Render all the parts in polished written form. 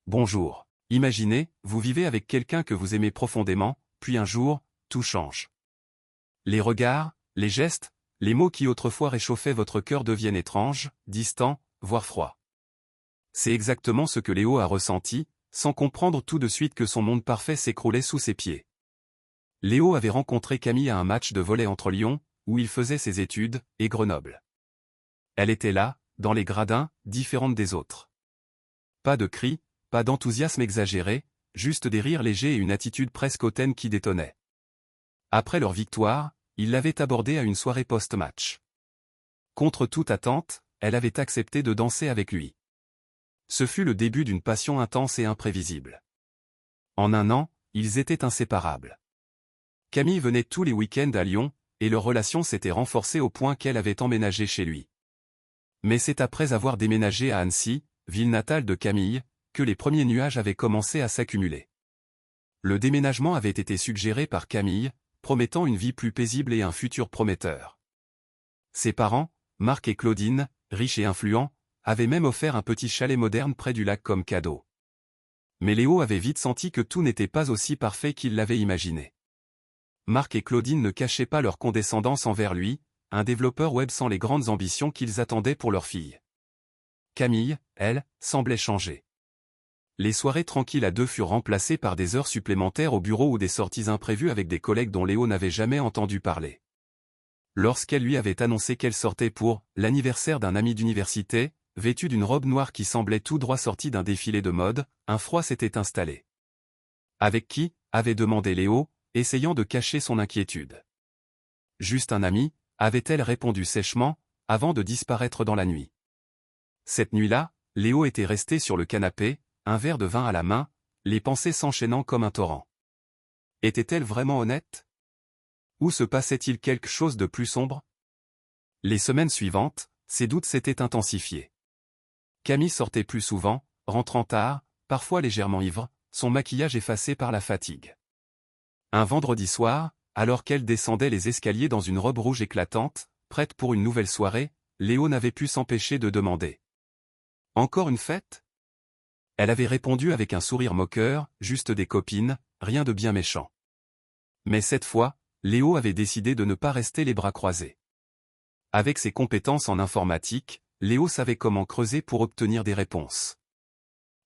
Bonjour. Imaginez, vous vivez avec quelqu'un que vous aimez profondément, puis un jour, tout change. Les regards, les gestes, les mots qui autrefois réchauffaient votre cœur deviennent étranges, distants, voire froids. C'est exactement ce que Léo a ressenti, sans comprendre tout de suite que son monde parfait s'écroulait sous ses pieds. Léo avait rencontré Camille à un match de volley entre Lyon, où il faisait ses études, et Grenoble. Elle était là, dans les gradins, différente des autres. Pas de cris, pas d'enthousiasme exagéré, juste des rires légers et une attitude presque hautaine qui détonnait. Après leur victoire, il l'avait abordée à une soirée post-match. Contre toute attente, elle avait accepté de danser avec lui. Ce fut le début d'une passion intense et imprévisible. En un an, ils étaient inséparables. Camille venait tous les week-ends à Lyon, et leur relation s'était renforcée au point qu'elle avait emménagé chez lui. Mais c'est après avoir déménagé à Annecy, ville natale de Camille, que les premiers nuages avaient commencé à s'accumuler. Le déménagement avait été suggéré par Camille, promettant une vie plus paisible et un futur prometteur. Ses parents, Marc et Claudine, riches et influents, avaient même offert un petit chalet moderne près du lac comme cadeau. Mais Léo avait vite senti que tout n'était pas aussi parfait qu'il l'avait imaginé. Marc et Claudine ne cachaient pas leur condescendance envers lui, un développeur web sans les grandes ambitions qu'ils attendaient pour leur fille. Camille, elle, semblait changer. Les soirées tranquilles à deux furent remplacées par des heures supplémentaires au bureau ou des sorties imprévues avec des collègues dont Léo n'avait jamais entendu parler. Lorsqu'elle lui avait annoncé qu'elle sortait pour l'anniversaire d'un ami d'université, vêtue d'une robe noire qui semblait tout droit sortie d'un défilé de mode, un froid s'était installé. Avec qui, avait demandé Léo, essayant de cacher son inquiétude. Juste un ami, avait-elle répondu sèchement, avant de disparaître dans la nuit. Cette nuit-là, Léo était resté sur le canapé, un verre de vin à la main, les pensées s'enchaînant comme un torrent. Était-elle vraiment honnête? Ou se passait-il quelque chose de plus sombre? Les semaines suivantes, ses doutes s'étaient intensifiés. Camille sortait plus souvent, rentrant tard, parfois légèrement ivre, son maquillage effacé par la fatigue. Un vendredi soir, alors qu'elle descendait les escaliers dans une robe rouge éclatante, prête pour une nouvelle soirée, Léo n'avait pu s'empêcher de demander. « Encore une fête ?» Elle avait répondu avec un sourire moqueur, juste des copines, rien de bien méchant. Mais cette fois, Léo avait décidé de ne pas rester les bras croisés. Avec ses compétences en informatique, Léo savait comment creuser pour obtenir des réponses.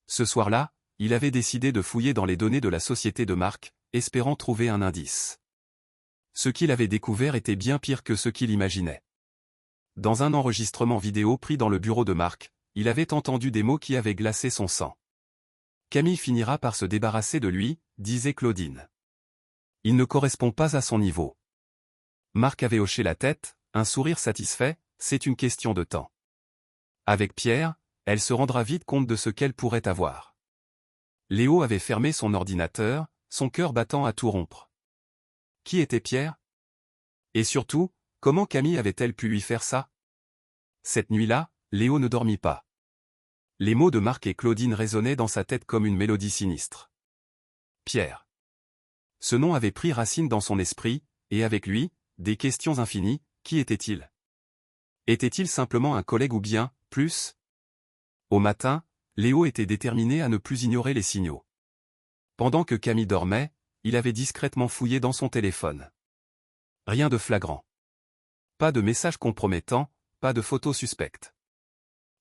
Ce soir-là, il avait décidé de fouiller dans les données de la société de Marc, espérant trouver un indice. Ce qu'il avait découvert était bien pire que ce qu'il imaginait. Dans un enregistrement vidéo pris dans le bureau de Marc, il avait entendu des mots qui avaient glacé son sang. Camille finira par se débarrasser de lui, disait Claudine. Il ne correspond pas à son niveau. Marc avait hoché la tête, un sourire satisfait, c'est une question de temps. Avec Pierre, elle se rendra vite compte de ce qu'elle pourrait avoir. Léo avait fermé son ordinateur, son cœur battant à tout rompre. Qui était Pierre? Et surtout, comment Camille avait-elle pu lui faire ça? Cette nuit-là, Léo ne dormit pas. Les mots de Marc et Claudine résonnaient dans sa tête comme une mélodie sinistre. Pierre. Ce nom avait pris racine dans son esprit, et avec lui, des questions infinies, qui était-il? Était-il simplement un collègue ou bien, plus? Au matin, Léo était déterminé à ne plus ignorer les signaux. Pendant que Camille dormait, il avait discrètement fouillé dans son téléphone. Rien de flagrant. Pas de messages compromettants, pas de photos suspectes.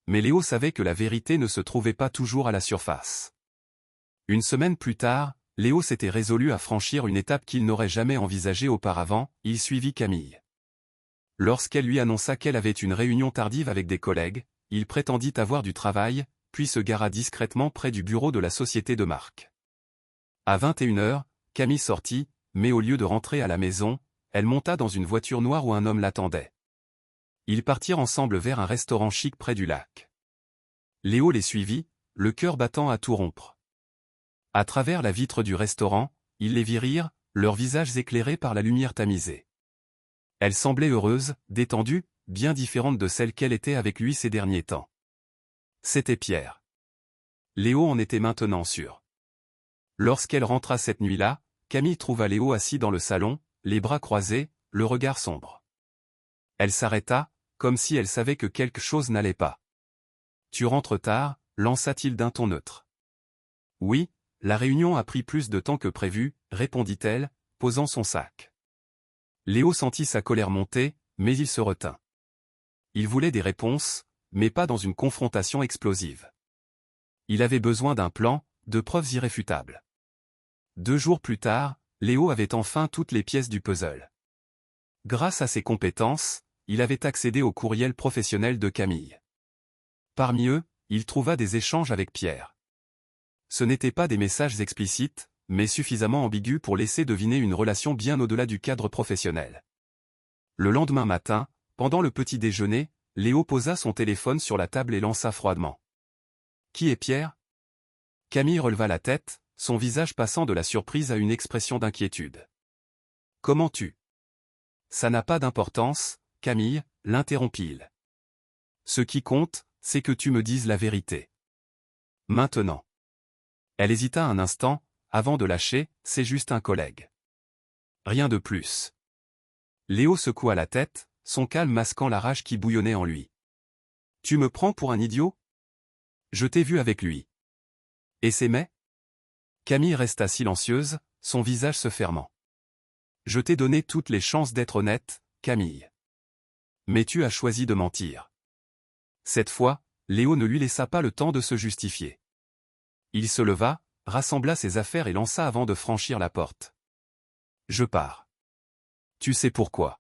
Mais Léo savait que la vérité ne se trouvait pas toujours à la surface. Une semaine plus tard, Léo s'était résolu à franchir une étape qu'il n'aurait jamais envisagée auparavant, il suivit Camille. Lorsqu'elle lui annonça qu'elle avait une réunion tardive avec des collègues, il prétendit avoir du travail, puis se gara discrètement près du bureau de la société de Marc. À 21h, Camille sortit, mais au lieu de rentrer à la maison, elle monta dans une voiture noire où un homme l'attendait. Ils partirent ensemble vers un restaurant chic près du lac. Léo les suivit, le cœur battant à tout rompre. À travers la vitre du restaurant, il les vit rire, leurs visages éclairés par la lumière tamisée. Elle semblait heureuse, détendue, bien différente de celle qu'elle était avec lui ces derniers temps. C'était Pierre. Léo en était maintenant sûr. Lorsqu'elle rentra cette nuit-là, Camille trouva Léo assis dans le salon, les bras croisés, le regard sombre. Elle s'arrêta, comme si elle savait que quelque chose n'allait pas. « Tu rentres tard » lança-t-il d'un ton neutre. Oui, la réunion a pris plus de temps que prévu, répondit-elle, posant son sac. Léo sentit sa colère monter, mais il se retint. Il voulait des réponses, mais pas dans une confrontation explosive. Il avait besoin d'un plan, de preuves irréfutables. 2 jours plus tard, Léo avait enfin toutes les pièces du puzzle. Grâce à ses compétences, il avait accédé au courriel professionnel de Camille. Parmi eux, il trouva des échanges avec Pierre. Ce n'étaient pas des messages explicites, mais suffisamment ambigus pour laisser deviner une relation bien au-delà du cadre professionnel. Le lendemain matin, pendant le petit déjeuner, Léo posa son téléphone sur la table et lança froidement. « Qui est Pierre ?» Camille releva la tête, son visage passant de la surprise à une expression d'inquiétude. « Comment tu ? » « Ça n'a pas d'importance, Camille, » l'interrompit-il. « Ce qui compte, c'est que tu me dises la vérité. Maintenant. » Elle hésita un instant, avant de lâcher, « C'est juste un collègue. » Rien de plus. Léo secoua la tête, son calme masquant la rage qui bouillonnait en lui. « Tu me prends pour un idiot ? Je t'ai vu avec lui. Et c'est mais ?» Camille resta silencieuse, son visage se fermant. « Je t'ai donné toutes les chances d'être honnête, Camille. Mais tu as choisi de mentir. » Cette fois, Léo ne lui laissa pas le temps de se justifier. Il se leva, rassembla ses affaires et lança avant de franchir la porte. « Je pars. » « Tu sais pourquoi. »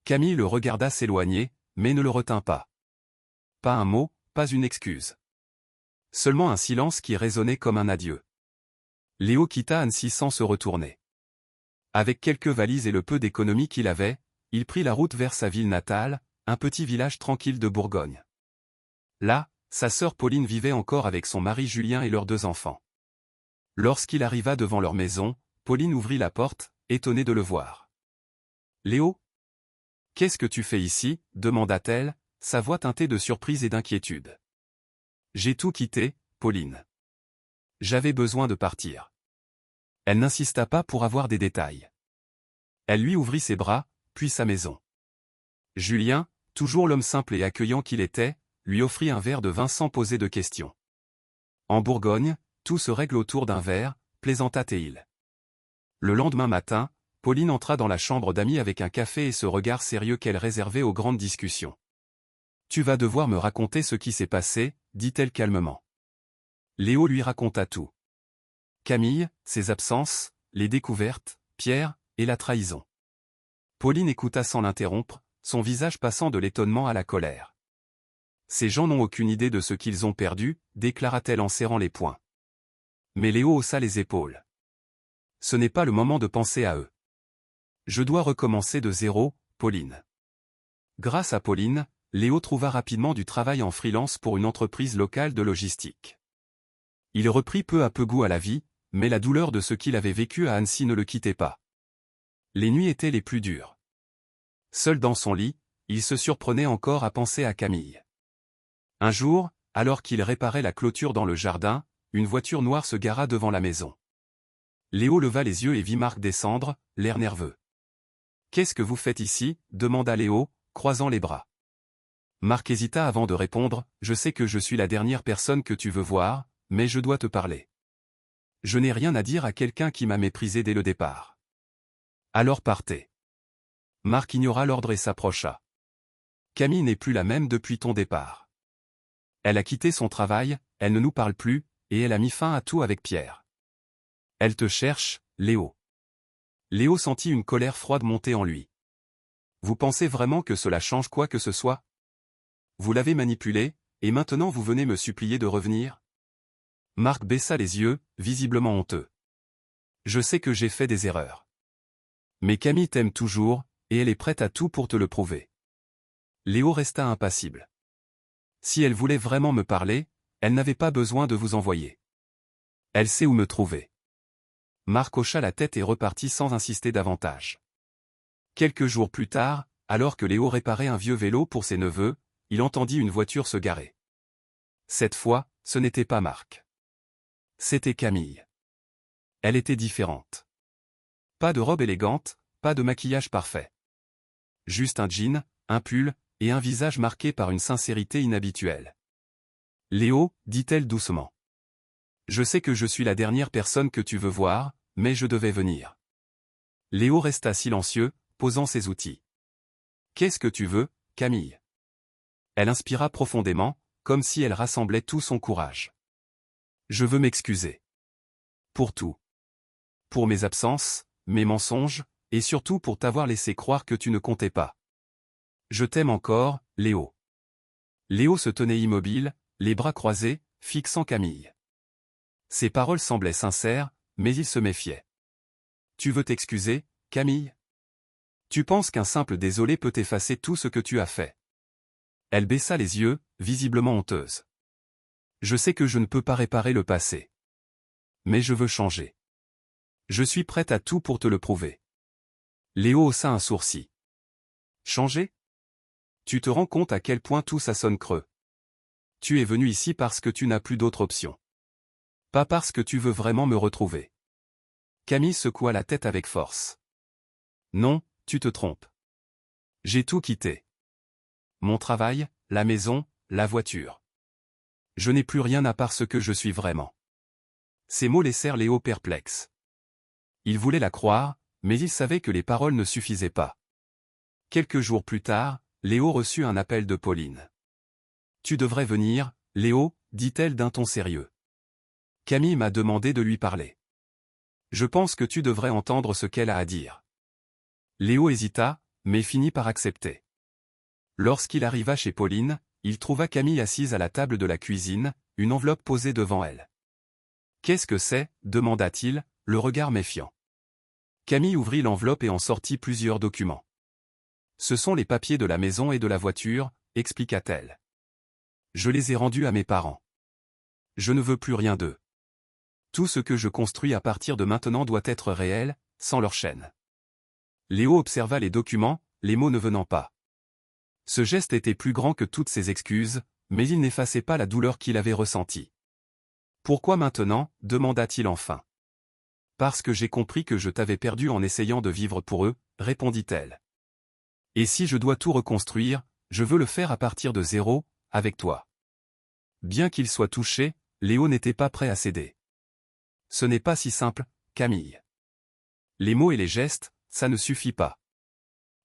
Camille le regarda s'éloigner, mais ne le retint pas. Pas un mot, pas une excuse. Seulement un silence qui résonnait comme un adieu. Léo quitta Annecy sans se retourner. Avec quelques valises et le peu d'économie qu'il avait, il prit la route vers sa ville natale, un petit village tranquille de Bourgogne. Là, sa sœur Pauline vivait encore avec son mari Julien et leurs 2 enfants. Lorsqu'il arriva devant leur maison, Pauline ouvrit la porte, étonnée de le voir. « Léo ? Qu'est-ce que tu fais ici ?» demanda-t-elle, sa voix teintée de surprise et d'inquiétude. « J'ai tout quitté, Pauline. J'avais besoin de partir. » Elle n'insista pas pour avoir des détails. Elle lui ouvrit ses bras, puis sa maison. Julien, toujours l'homme simple et accueillant qu'il était, lui offrit un verre de vin sans poser de questions. En Bourgogne, tout se règle autour d'un verre, plaisanta-t-il. Le lendemain matin, Pauline entra dans la chambre d'amis avec un café et ce regard sérieux qu'elle réservait aux grandes discussions. « Tu vas devoir me raconter ce qui s'est passé, » dit-elle calmement. Léo lui raconta tout. Camille, ses absences, les découvertes, Pierre, et la trahison. Pauline écouta sans l'interrompre, son visage passant de l'étonnement à la colère. « Ces gens n'ont aucune idée de ce qu'ils ont perdu, » déclara-t-elle en serrant les poings. Mais Léo haussa les épaules. « Ce n'est pas le moment de penser à eux. Je dois recommencer de zéro, Pauline. » Grâce à Pauline, Léo trouva rapidement du travail en freelance pour une entreprise locale de logistique. Il reprit peu à peu goût à la vie, mais la douleur de ce qu'il avait vécu à Annecy ne le quittait pas. Les nuits étaient les plus dures. Seul dans son lit, il se surprenait encore à penser à Camille. Un jour, alors qu'il réparait la clôture dans le jardin, une voiture noire se gara devant la maison. Léo leva les yeux et vit Marc descendre, l'air nerveux. « Qu'est-ce que vous faites ici ?» demanda Léo, croisant les bras. Marc hésita avant de répondre, « Je sais que je suis la dernière personne que tu veux voir, mais je dois te parler. Je n'ai rien à dire à quelqu'un qui m'a méprisé dès le départ. » Alors partez. Marc ignora l'ordre et s'approcha. « Camille n'est plus la même depuis ton départ. Elle a quitté son travail, elle ne nous parle plus, et elle a mis fin à tout avec Pierre. Elle te cherche, Léo. » Léo sentit une colère froide monter en lui. « Vous pensez vraiment que cela change quoi que ce soit ? Vous l'avez manipulée, et maintenant vous venez me supplier de revenir ?» Marc baissa les yeux, visiblement honteux. « Je sais que j'ai fait des erreurs. Mais Camille t'aime toujours, et elle est prête à tout pour te le prouver. » Léo resta impassible. Si elle voulait vraiment me parler, elle n'avait pas besoin de vous envoyer. Elle sait où me trouver. Marc hocha la tête et repartit sans insister davantage. Quelques jours plus tard, alors que Léo réparait un vieux vélo pour ses neveux, il entendit une voiture se garer. Cette fois, ce n'était pas Marc. C'était Camille. Elle était différente. Pas de robe élégante, pas de maquillage parfait. Juste un jean, un pull, et un visage marqué par une sincérité inhabituelle. « Léo, dit-elle doucement. Je sais que je suis la dernière personne que tu veux voir, mais je devais venir. Léo resta silencieux, posant ses outils. Qu'est-ce que tu veux, Camille? Elle inspira profondément, comme si elle rassemblait tout son courage. Je veux m'excuser. Pour tout. Pour mes absences, mes mensonges, et surtout pour t'avoir laissé croire que tu ne comptais pas. Je t'aime encore, Léo. Léo se tenait immobile, les bras croisés, fixant Camille. Ses paroles semblaient sincères, mais il se méfiait. Tu veux t'excuser, Camille? Tu penses qu'un simple désolé peut effacer tout ce que tu as fait? Elle baissa les yeux, visiblement honteuse. Je sais que je ne peux pas réparer le passé. Mais je veux changer. Je suis prête à tout pour te le prouver. Léo haussa un sourcil. Changer? Tu te rends compte à quel point tout ça sonne creux. Tu es venu ici parce que tu n'as plus d'autre option. Pas parce que tu veux vraiment me retrouver. Camille secoua la tête avec force. Non, tu te trompes. J'ai tout quitté. Mon travail, la maison, la voiture. Je n'ai plus rien à part ce que je suis vraiment. Ces mots laissèrent Léo perplexe. Il voulait la croire, mais il savait que les paroles ne suffisaient pas. Quelques jours plus tard, Léo reçut un appel de Pauline. Tu devrais venir, Léo, dit-elle d'un ton sérieux. Camille m'a demandé de lui parler. Je pense que tu devrais entendre ce qu'elle a à dire. Léo hésita, mais finit par accepter. Lorsqu'il arriva chez Pauline, il trouva Camille assise à la table de la cuisine, une enveloppe posée devant elle. « Qu'est-ce que c'est » demanda-t-il, le regard méfiant. Camille ouvrit l'enveloppe et en sortit plusieurs documents. « Ce sont les papiers de la maison et de la voiture » expliqua-t-elle. « Je les ai rendus à mes parents. Je ne veux plus rien d'eux. Tout ce que je construis à partir de maintenant doit être réel, sans leur chaîne. » Léo observa les documents, les mots ne venant pas. Ce geste était plus grand que toutes ses excuses, mais il n'effaçait pas la douleur qu'il avait ressentie. « Pourquoi maintenant » demanda-t-il enfin. « Parce que j'ai compris que je t'avais perdu en essayant de vivre pour eux, » répondit-elle. « Et si je dois tout reconstruire, je veux le faire à partir de zéro, avec toi. » Bien qu'il soit touché, Léo n'était pas prêt à céder. « Ce n'est pas si simple, Camille. Les mots et les gestes, ça ne suffit pas.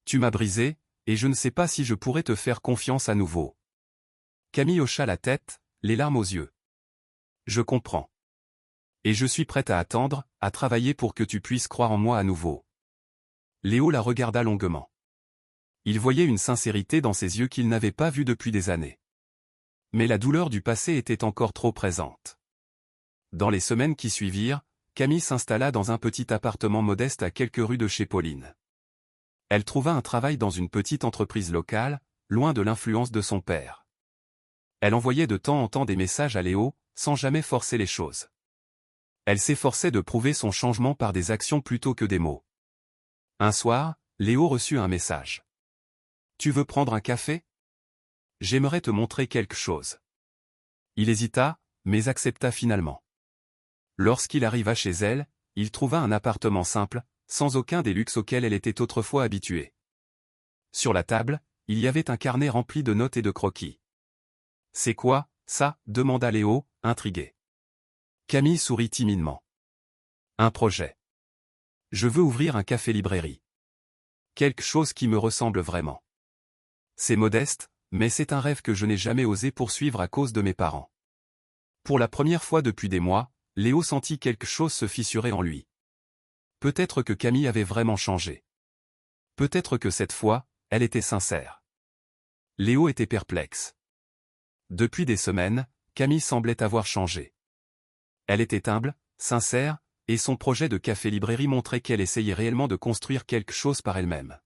Tu m'as brisé, et je ne sais pas si je pourrais te faire confiance à nouveau. » Camille hocha la tête, les larmes aux yeux. « Je comprends. Et je suis prête à attendre, à travailler pour que tu puisses croire en moi à nouveau. » Léo la regarda longuement. Il voyait une sincérité dans ses yeux qu'il n'avait pas vue depuis des années. Mais la douleur du passé était encore trop présente. Dans les semaines qui suivirent, Camille s'installa dans un petit appartement modeste à quelques rues de chez Pauline. Elle trouva un travail dans une petite entreprise locale, loin de l'influence de son père. Elle envoyait de temps en temps des messages à Léo, sans jamais forcer les choses. Elle s'efforçait de prouver son changement par des actions plutôt que des mots. Un soir, Léo reçut un message. « Tu veux prendre un café? J'aimerais te montrer quelque chose. » Il hésita, mais accepta finalement. Lorsqu'il arriva chez elle, il trouva un appartement simple, sans aucun des luxes auxquels elle était autrefois habituée. Sur la table, il y avait un carnet rempli de notes et de croquis. « C'est quoi, ça » demanda Léo, intrigué. Camille sourit timidement. « Un projet. Je veux ouvrir un café-librairie. Quelque chose qui me ressemble vraiment. C'est modeste, mais c'est un rêve que je n'ai jamais osé poursuivre à cause de mes parents. » Pour la première fois depuis des mois, Léo sentit quelque chose se fissurer en lui. Peut-être que Camille avait vraiment changé. Peut-être que cette fois, elle était sincère. Léo était perplexe. Depuis des semaines, Camille semblait avoir changé. Elle était humble, sincère, et son projet de café-librairie montrait qu'elle essayait réellement de construire quelque chose par elle-même.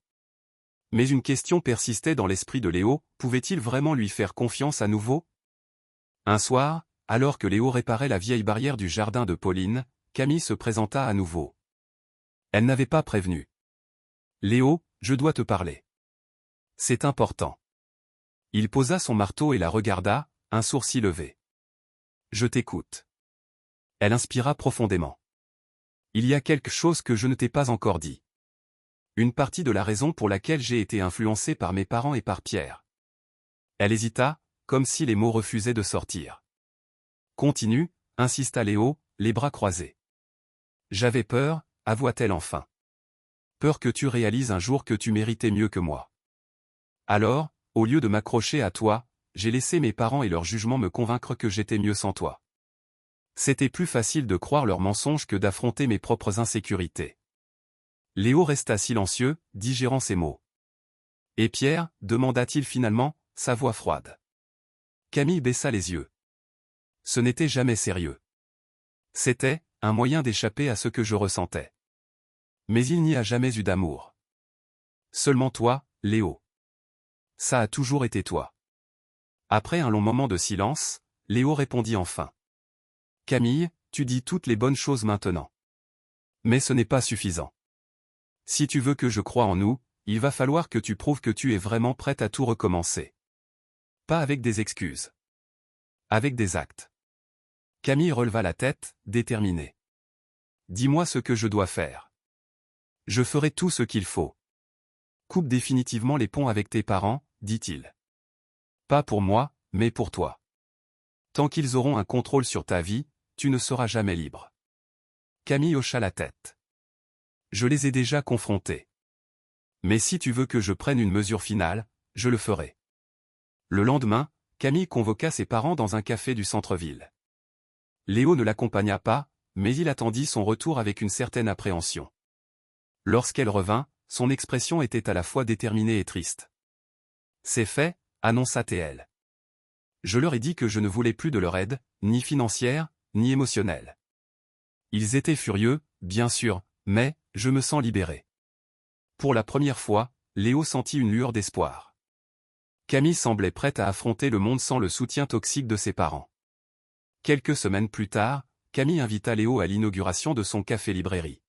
Mais une question persistait dans l'esprit de Léo, pouvait-il vraiment lui faire confiance à nouveau? Un soir, alors que Léo réparait la vieille barrière du jardin de Pauline, Camille se présenta à nouveau. Elle n'avait pas prévenu. « Léo, je dois te parler. C'est important. » Il posa son marteau et la regarda, un sourcil levé. « Je t'écoute. » Elle inspira profondément. « Il y a quelque chose que je ne t'ai pas encore dit. Une partie de la raison pour laquelle j'ai été influencée par mes parents et par Pierre. » Elle hésita, comme si les mots refusaient de sortir. « Continue, insista Léo, les bras croisés. J'avais peur, avoua-t-elle enfin. Peur que tu réalises un jour que tu méritais mieux que moi. Alors, au lieu de m'accrocher à toi, j'ai laissé mes parents et leur jugement me convaincre que j'étais mieux sans toi. C'était plus facile de croire leurs mensonges que d'affronter mes propres insécurités. Léo resta silencieux, digérant ces mots. Et Pierre, demanda-t-il finalement, sa voix froide. Camille baissa les yeux. Ce n'était jamais sérieux. C'était un moyen d'échapper à ce que je ressentais. Mais il n'y a jamais eu d'amour. Seulement toi, Léo. Ça a toujours été toi. Après un long moment de silence, Léo répondit enfin. Camille, tu dis toutes les bonnes choses maintenant. Mais ce n'est pas suffisant. Si tu veux que je croie en nous, il va falloir que tu prouves que tu es vraiment prête à tout recommencer. Pas avec des excuses. Avec des actes. Camille releva la tête, déterminée. Dis-moi ce que je dois faire. Je ferai tout ce qu'il faut. Coupe définitivement les ponts avec tes parents, dit-il. Pas pour moi, mais pour toi. Tant qu'ils auront un contrôle sur ta vie, tu ne seras jamais libre. Camille hocha la tête. Je les ai déjà confrontés. Mais si tu veux que je prenne une mesure finale, je le ferai. Le lendemain, Camille convoqua ses parents dans un café du centre-ville. Léo ne l'accompagna pas, mais il attendit son retour avec une certaine appréhension. Lorsqu'elle revint, son expression était à la fois déterminée et triste. C'est fait, annonça-t-elle. Je leur ai dit que je ne voulais plus de leur aide, ni financière, ni émotionnelle. Ils étaient furieux, bien sûr, mais je me sens libéré. Pour la première fois, Léo sentit une lueur d'espoir. Camille semblait prête à affronter le monde sans le soutien toxique de ses parents. Quelques semaines plus tard, Camille invita Léo à l'inauguration de son café-librairie.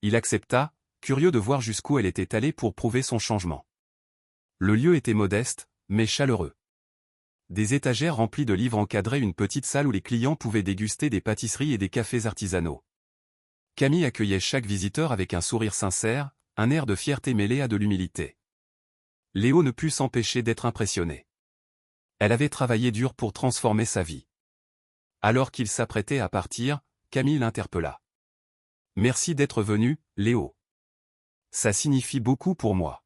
Il accepta, curieux de voir jusqu'où elle était allée pour prouver son changement. Le lieu était modeste, mais chaleureux. Des étagères remplies de livres encadraient une petite salle où les clients pouvaient déguster des pâtisseries et des cafés artisanaux. Camille accueillait chaque visiteur avec un sourire sincère, un air de fierté mêlé à de l'humilité. Léo ne put s'empêcher d'être impressionné. Elle avait travaillé dur pour transformer sa vie. Alors qu'il s'apprêtait à partir, Camille l'interpella. « Merci d'être venu, Léo. Ça signifie beaucoup pour moi. »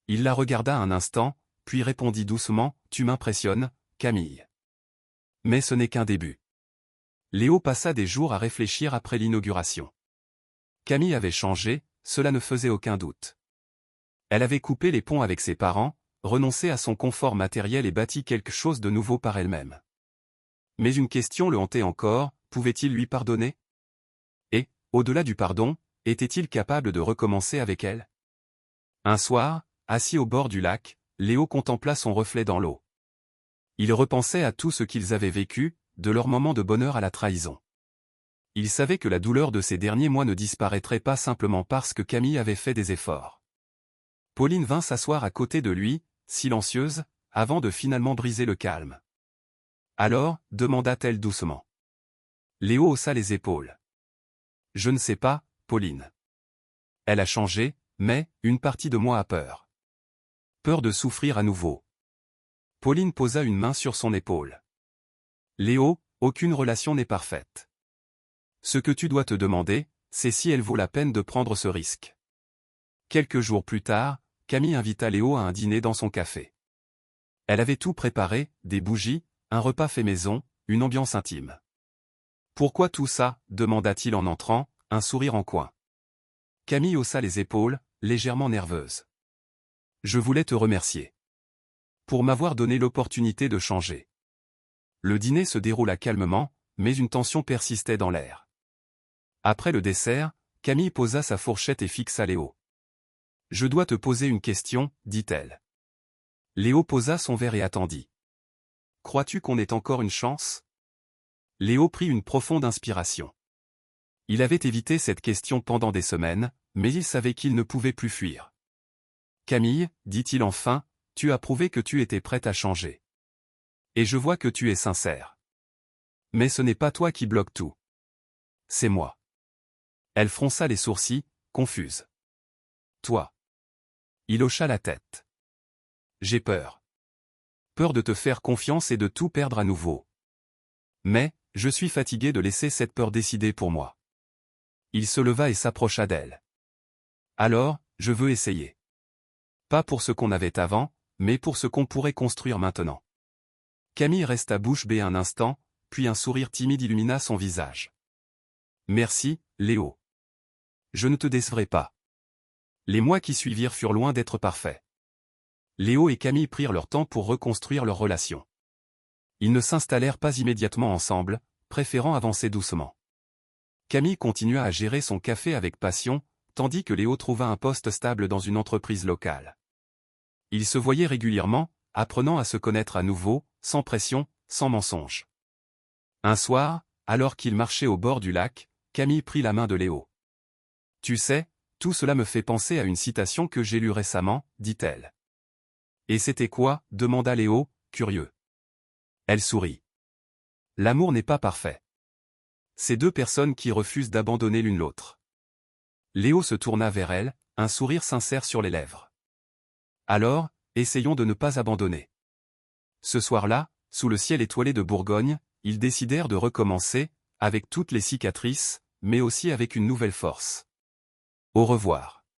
Il la regarda un instant, puis répondit doucement, « Tu m'impressionnes, Camille. » Mais ce n'est qu'un début. Léo passa des jours à réfléchir après l'inauguration. Camille avait changé, cela ne faisait aucun doute. Elle avait coupé les ponts avec ses parents, renoncé à son confort matériel et bâti quelque chose de nouveau par elle-même. Mais une question le hantait encore, pouvait-il lui pardonner? Et, au-delà du pardon, était-il capable de recommencer avec elle? Un soir, assis au bord du lac, Léo contempla son reflet dans l'eau. Il repensait à tout ce qu'ils avaient vécu, de leur moment de bonheur à la trahison. Il savait que la douleur de ces derniers mois ne disparaîtrait pas simplement parce que Camille avait fait des efforts. Pauline vint s'asseoir à côté de lui, silencieuse, avant de finalement briser le calme. Alors, demanda-t-elle doucement. Léo haussa les épaules. Je ne sais pas, Pauline. Elle a changé, mais une partie de moi a peur. Peur de souffrir à nouveau. Pauline posa une main sur son épaule. Léo, aucune relation n'est parfaite. Ce que tu dois te demander, c'est si elle vaut la peine de prendre ce risque. Quelques jours plus tard, Camille invita Léo à un dîner dans son café. Elle avait tout préparé, des bougies, un repas fait maison, une ambiance intime. Pourquoi tout ça, demanda-t-il en entrant, un sourire en coin. Camille haussa les épaules, légèrement nerveuse. Je voulais te remercier. Pour m'avoir donné l'opportunité de changer. Le dîner se déroula calmement, mais une tension persistait dans l'air. Après le dessert, Camille posa sa fourchette et fixa Léo. Je dois te poser une question, dit-elle. Léo posa son verre et attendit. Crois-tu qu'on ait encore une chance? Léo prit une profonde inspiration. Il avait évité cette question pendant des semaines, mais il savait qu'il ne pouvait plus fuir. Camille, dit-il enfin, tu as prouvé que tu étais prête à changer. Et je vois que tu es sincère. Mais ce n'est pas toi qui bloque tout. C'est moi. Elle fronça les sourcils, confuse. Toi. Il hocha la tête. J'ai peur. Peur de te faire confiance et de tout perdre à nouveau. Mais, je suis fatigué de laisser cette peur décider pour moi. Il se leva et s'approcha d'elle. Alors, je veux essayer. Pas pour ce qu'on avait avant, mais pour ce qu'on pourrait construire maintenant. Camille resta bouche bée un instant, puis un sourire timide illumina son visage. Merci, Léo. Je ne te décevrai pas. Les mois qui suivirent furent loin d'être parfaits. Léo et Camille prirent leur temps pour reconstruire leur relation. Ils ne s'installèrent pas immédiatement ensemble, préférant avancer doucement. Camille continua à gérer son café avec passion, tandis que Léo trouva un poste stable dans une entreprise locale. Ils se voyaient régulièrement, apprenant à se connaître à nouveau, sans pression, sans mensonge. Un soir, alors qu'ils marchaient au bord du lac, Camille prit la main de Léo. « Tu sais, tout cela me fait penser à une citation que j'ai lue récemment, dit-elle. »« Et c'était quoi ?» demanda Léo, curieux. Elle sourit. « L'amour n'est pas parfait. C'est deux personnes qui refusent d'abandonner l'une l'autre. » Léo se tourna vers elle, un sourire sincère sur les lèvres. « Alors, essayons de ne pas abandonner. » Ce soir-là, sous le ciel étoilé de Bourgogne, ils décidèrent de recommencer, avec toutes les cicatrices, mais aussi avec une nouvelle force. Au revoir.